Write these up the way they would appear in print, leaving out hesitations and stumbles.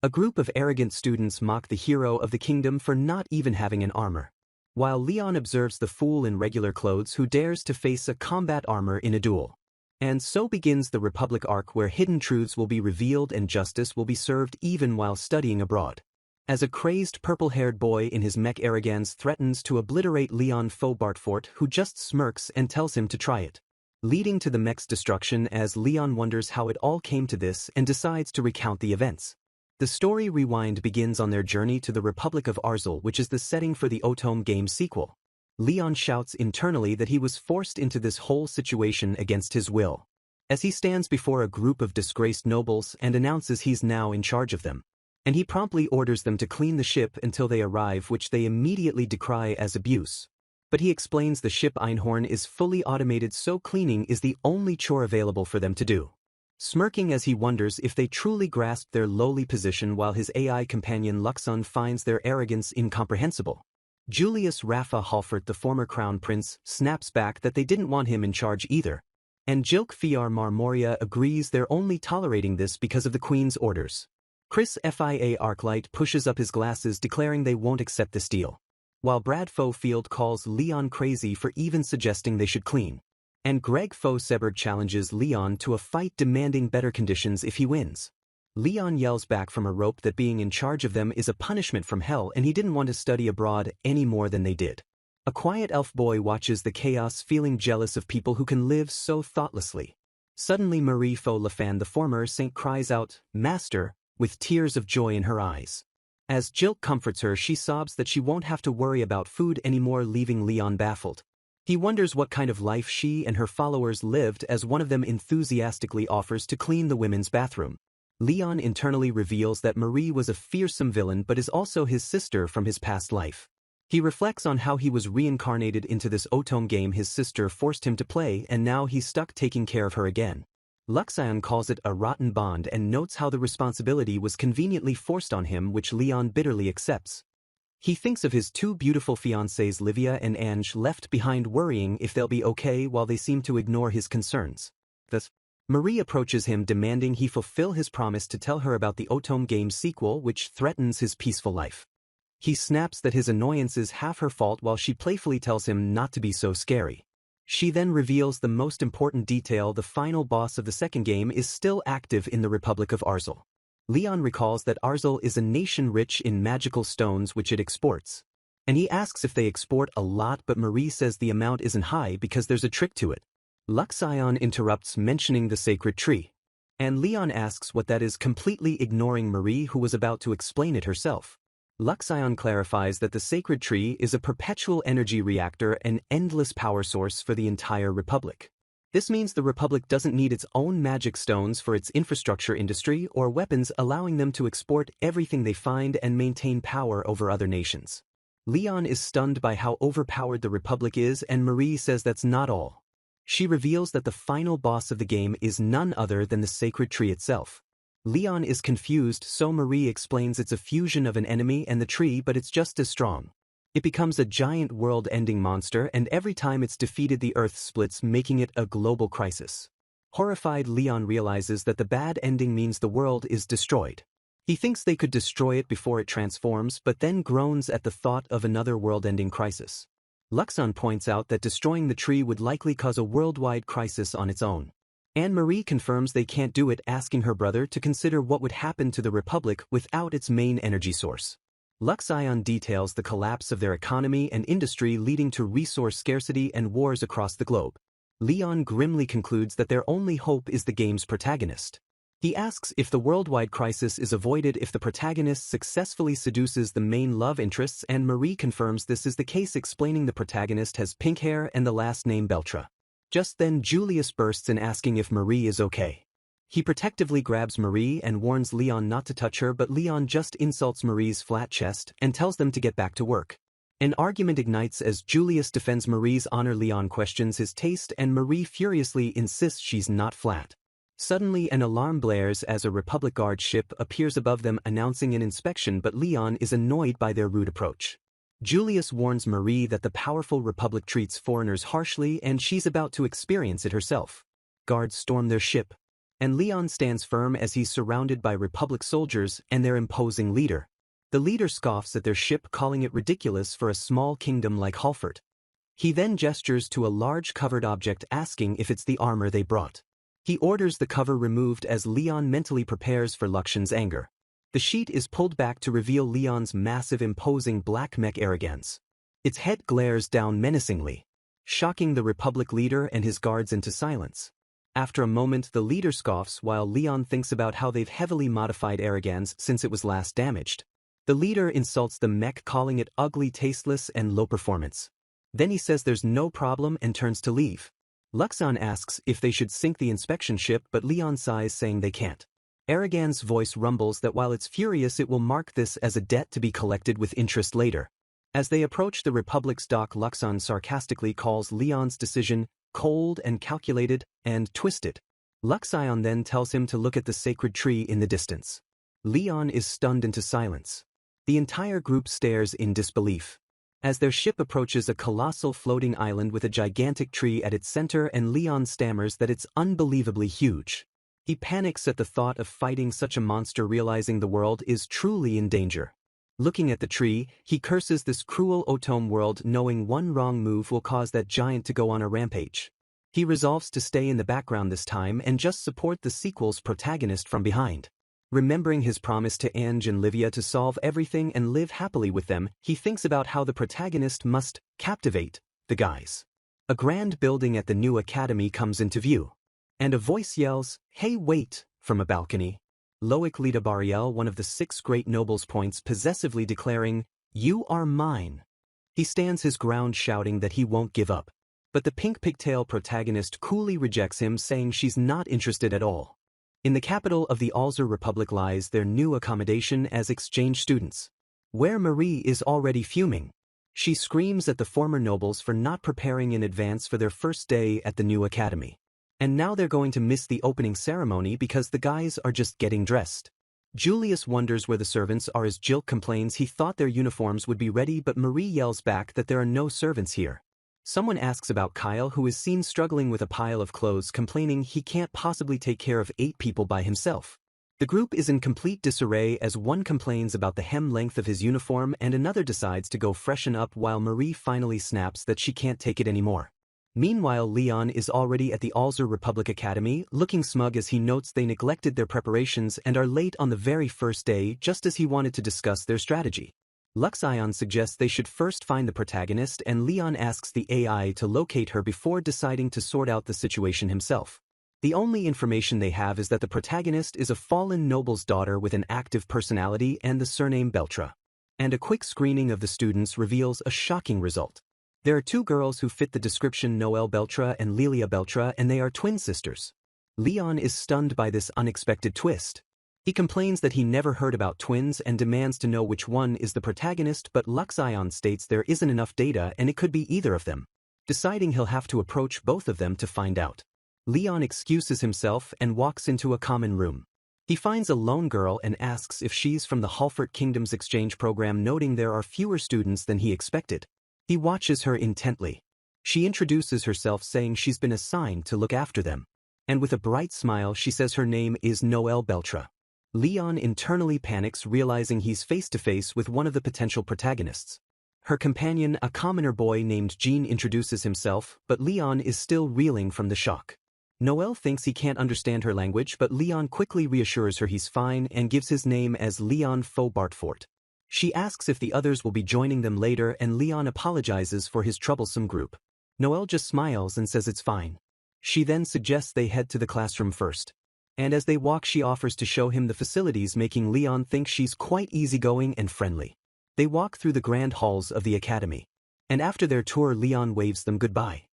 A group of arrogant students mock the hero of the kingdom for not even having an armor, while Leon observes the fool in regular clothes who dares to face a combat armor in a duel. And so begins the Republic arc, where hidden truths will be revealed and justice will be served even while studying abroad. As a crazed purple-haired boy in his mech Arrogans threatens to obliterate Leon Faux Bartfort, who just smirks and tells him to try it, leading to the mech's destruction as Leon wonders how it all came to this and decides to recount the events. The story rewind begins on their journey to the Republic of Arzul, which is the setting for the Otome game sequel. Leon shouts internally that he was forced into this whole situation against his will, as he stands before a group of disgraced nobles and announces he's now in charge of them. And he promptly orders them to clean the ship until they arrive, which they immediately decry as abuse. But he explains the ship Einhorn is fully automated, so cleaning is the only chore available for them to do, smirking as he wonders if they truly grasped their lowly position, while his AI companion Luxon finds their arrogance incomprehensible. Julius Rafa Halfort, the former crown prince, snaps back that they didn't want him in charge either, and Jilk Fiar Marmoria agrees they're only tolerating this because of the queen's orders. Chris Fia Arclight pushes up his glasses, declaring they won't accept this deal, while Brad Field calls Leon crazy for even suggesting they should clean. And Greg Seberd challenges Leon to a fight, demanding better conditions if he wins. Leon yells back from a rope that being in charge of them is a punishment from hell, and he didn't want to study abroad any more than they did. A quiet elf boy watches the chaos, feeling jealous of people who can live so thoughtlessly. Suddenly Marie Faux Lafan, the former saint, cries out, "Master," with tears of joy in her eyes. As Jilk comforts her, she sobs that she won't have to worry about food anymore, leaving Leon baffled. He wonders what kind of life she and her followers lived, as one of them enthusiastically offers to clean the women's bathroom. Leon internally reveals that Marie was a fearsome villain but is also his sister from his past life. He reflects on how he was reincarnated into this Otome game his sister forced him to play, and now he's stuck taking care of her again. Luxion calls it a rotten bond and notes how the responsibility was conveniently forced on him, which Leon bitterly accepts. He thinks of his two beautiful fiancées Livia and Ange left behind, worrying if they'll be okay while they seem to ignore his concerns. Thus, Marie approaches him, demanding he fulfill his promise to tell her about the Otome game sequel, which threatens his peaceful life. He snaps that his annoyance is half her fault, while she playfully tells him not to be so scary. She then reveals the most important detail: the final boss of the second game is still active in the Republic of Arzul. Leon recalls that Arzul is a nation rich in magical stones which it exports, and he asks if they export a lot, but Marie says the amount isn't high because there's a trick to it. Luxion interrupts, mentioning the sacred tree, and Leon asks what that is, completely ignoring Marie, who was about to explain it herself. Luxion clarifies that the sacred tree is a perpetual energy reactor, an endless power source for the entire Republic. This means the Republic doesn't need its own magic stones for its infrastructure, industry, or weapons, allowing them to export everything they find and maintain power over other nations. Leon is stunned by how overpowered the Republic is, and Marie says that's not all. She reveals that the final boss of the game is none other than the sacred tree itself. Leon is confused, so Marie explains it's a fusion of an enemy and the tree, but it's just as strong. It becomes a giant world-ending monster, and every time it's defeated the Earth splits, making it a global crisis. Horrified, Leon realizes that the bad ending means the world is destroyed. He thinks they could destroy it before it transforms, but then groans at the thought of another world-ending crisis. Luxon points out that destroying the tree would likely cause a worldwide crisis on its own. Anne-Marie confirms they can't do it, asking her brother to consider what would happen to the Republic without its main energy source. Luxion details the collapse of their economy and industry, leading to resource scarcity and wars across the globe. Leon grimly concludes that their only hope is the game's protagonist. He asks if the worldwide crisis is avoided if the protagonist successfully seduces the main love interests, and Marie confirms this is the case, explaining the protagonist has pink hair and the last name Beltra. Just then Julius bursts in, asking if Marie is okay. He protectively grabs Marie and warns Leon not to touch her, but Leon just insults Marie's flat chest and tells them to get back to work. An argument ignites as Julius defends Marie's honor. Leon questions his taste and Marie furiously insists she's not flat. Suddenly an alarm blares as a Republic Guard ship appears above them, announcing an inspection, but Leon is annoyed by their rude approach. Julius warns Marie that the powerful Republic treats foreigners harshly and she's about to experience it herself. Guards storm their ship, And Leon stands firm as he's surrounded by Republic soldiers and their imposing leader. The leader scoffs at their ship, calling it ridiculous for a small kingdom like Halford. He then gestures to a large covered object, asking if it's the armor they brought. He orders the cover removed as Leon mentally prepares for Luxion's anger. The sheet is pulled back to reveal Leon's massive imposing black mech Arrogans. Its head glares down menacingly, shocking the Republic leader and his guards into silence. After a moment, the leader scoffs while Leon thinks about how they've heavily modified Arrogans since it was last damaged. The leader insults the mech, calling it ugly, tasteless, and low performance. Then he says there's no problem and turns to leave. Luxion asks if they should sink the inspection ship, but Leon sighs, saying they can't. Arrogans' voice rumbles that while it's furious, it will mark this as a debt to be collected with interest later. As they approach the Republic's dock, Luxion sarcastically calls Leon's decision cold and calculated and twisted. Luxion then tells him to look at the sacred tree in the distance. Leon is stunned into silence. The entire group stares in disbelief. As their ship approaches a colossal floating island with a gigantic tree at its center, and Leon stammers that it's unbelievably huge. He panics at the thought of fighting such a monster, realizing the world is truly in danger. Looking at the tree, he curses this cruel Otome world, knowing one wrong move will cause that giant to go on a rampage. He resolves to stay in the background this time and just support the sequel's protagonist from behind. Remembering his promise to Ange and Livia to solve everything and live happily with them, he thinks about how the protagonist must captivate the guys. A grand building at the new academy comes into view. And a voice yells, "Hey, wait," from a balcony. Loic Leda Bariel, one of the 6 great nobles, points possessively, declaring, "You are mine." He stands his ground, shouting that he won't give up. But the pink pigtail protagonist coolly rejects him, saying she's not interested at all. In the capital of the Alzer Republic lies their new accommodation as exchange students, where Marie is already fuming. She screams at the former nobles for not preparing in advance for their first day at the new academy. And now they're going to miss the opening ceremony because the guys are just getting dressed. Julius wonders where the servants are as Jill complains he thought their uniforms would be ready, but Marie yells back that there are no servants here. Someone asks about Kyle, who is seen struggling with a pile of clothes, complaining he can't possibly take care of 8 people by himself. The group is in complete disarray as one complains about the hem length of his uniform and another decides to go freshen up, while Marie finally snaps that she can't take it anymore. Meanwhile, Leon is already at the Alzer Republic Academy, looking smug as he notes they neglected their preparations and are late on the very first day, just as he wanted to discuss their strategy. Luxion suggests they should first find the protagonist, and Leon asks the AI to locate her before deciding to sort out the situation himself. The only information they have is that the protagonist is a fallen noble's daughter with an active personality and the surname Beltra. And a quick screening of the students reveals a shocking result. There are 2 girls who fit the description, Noelle Beltra and Lilia Beltra, and they are twin sisters. Leon is stunned by this unexpected twist. He complains that he never heard about twins and demands to know which one is the protagonist, but Luxion states there isn't enough data and it could be either of them, deciding he'll have to approach both of them to find out. Leon excuses himself and walks into a common room. He finds a lone girl and asks if she's from the Halford Kingdom's exchange program, noting there are fewer students than he expected. He watches her intently. She introduces herself, saying she's been assigned to look after them. And with a bright smile, she says her name is Noelle Beltra. Leon internally panics, realizing he's face-to-face with one of the potential protagonists. Her companion, a commoner boy named Jean, introduces himself, but Leon is still reeling from the shock. Noelle thinks he can't understand her language, but Leon quickly reassures her he's fine and gives his name as Leon Faux-Bartfort. She asks if the others will be joining them later, and Leon apologizes for his troublesome group. Noelle just smiles and says it's fine. She then suggests they head to the classroom first. And as they walk, she offers to show him the facilities, making Leon think she's quite easygoing and friendly. They walk through the grand halls of the academy. And after their tour, Leon waves them goodbye.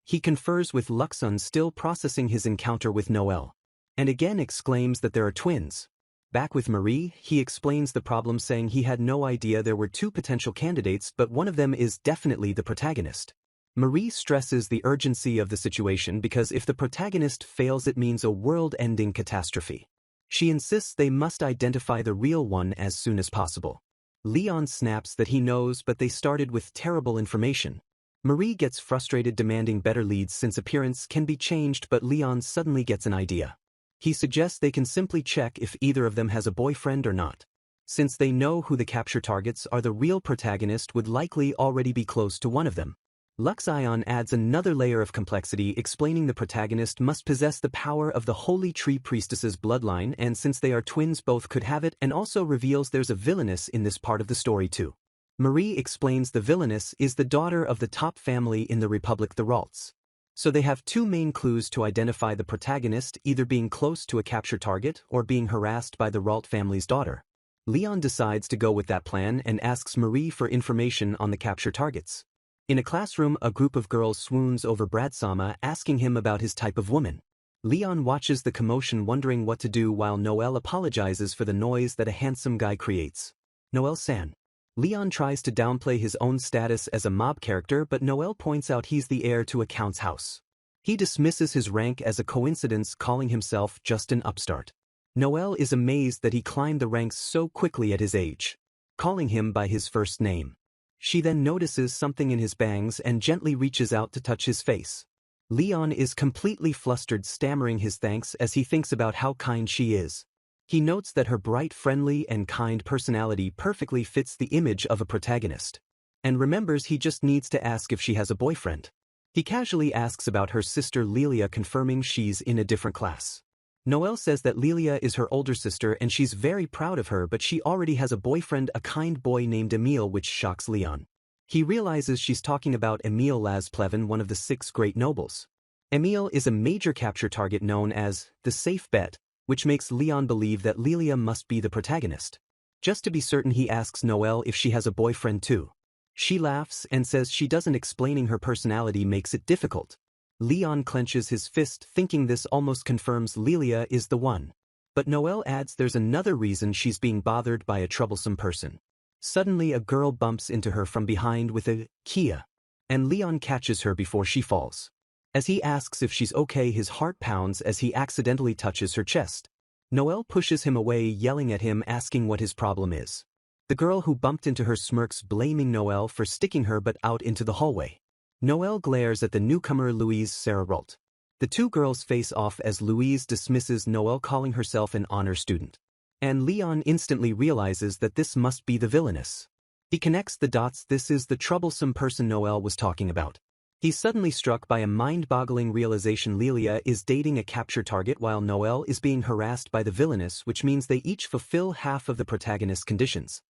He confers with Luxion, still processing his encounter with Noelle, and again exclaims that there are twins. Back with Marie, he explains the problem, saying he had no idea there were 2 potential candidates, but one of them is definitely the protagonist. Marie stresses the urgency of the situation because if the protagonist fails, it means a world-ending catastrophe. She insists they must identify the real one as soon as possible. Leon snaps that he knows, but they started with terrible information. Marie gets frustrated, demanding better leads since appearance can be changed, but Leon suddenly gets an idea. He suggests they can simply check if either of them has a boyfriend or not. Since they know who the capture targets are, the real protagonist would likely already be close to one of them. Lux Ion adds another layer of complexity, explaining the protagonist must possess the power of the Holy Tree Priestess's bloodline, and since they are twins both could have it, and also reveals there's a villainess in this part of the story too. Marie explains the villainess is the daughter of the top family in the Republic, the Ralts. So they have two main clues to identify the protagonist, either being close to a capture target or being harassed by the Ralt family's daughter. Leon decides to go with that plan and asks Marie for information on the capture targets. In a classroom, a group of girls swoons over Bradsama, asking him about his type of woman. Leon watches the commotion, wondering what to do, while Noel apologizes for the noise that a handsome guy creates. Noel-san. Leon tries to downplay his own status as a mob character, but Noel points out he's the heir to a count's house. He dismisses his rank as a coincidence, calling himself just an upstart. Noel is amazed that he climbed the ranks so quickly at his age, calling him by his first name. She then notices something in his bangs and gently reaches out to touch his face. Leon is completely flustered, stammering his thanks as he thinks about how kind she is. He notes that her bright, friendly, and kind personality perfectly fits the image of a protagonist, and remembers he just needs to ask if she has a boyfriend. He casually asks about her sister Lilia, confirming she's in a different class. Noel says that Lilia is her older sister and she's very proud of her, but she already has a boyfriend, a kind boy named Emile, which shocks Leon. He realizes she's talking about Emile Lazplevin, one of the 6 great nobles. Emile is a major capture target known as the Safe Bet, which makes Leon believe that Lilia must be the protagonist. Just to be certain, he asks Noel if she has a boyfriend too. She laughs and says she doesn't, explaining her personality makes it difficult. Leon clenches his fist, thinking this almost confirms Lilia is the one. But Noel adds there's another reason she's being bothered by a troublesome person. Suddenly a girl bumps into her from behind with a Kia, and Leon catches her before she falls. As he asks if she's okay, his heart pounds as he accidentally touches her chest. Noel pushes him away, yelling at him, asking what his problem is. The girl who bumped into her smirks, blaming Noel for sticking her butt out into the hallway. Noel glares at the newcomer Louise Sarah Ralt. The two girls face off as Louise dismisses Noel, calling herself an honor student. And Leon instantly realizes that this must be the villainess. He connects the dots, this is the troublesome person Noel was talking about. He's suddenly struck by a mind-boggling realization: Lilia is dating a capture target while Noel is being harassed by the villainess, which means they each fulfill half of the protagonist's conditions.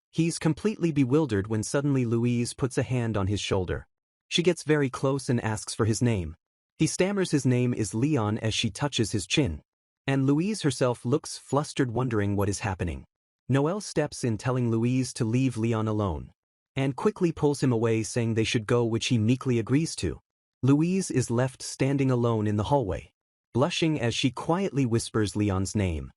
He's completely bewildered when suddenly Louise puts a hand on his shoulder. She gets very close and asks for his name. He stammers his name is Leon as she touches his chin. And Louise herself looks flustered, wondering what is happening. Noel steps in, telling Louise to leave Leon alone, and quickly pulls him away, saying they should go, which he meekly agrees to. Louise is left standing alone in the hallway, blushing as she quietly whispers Leon's name.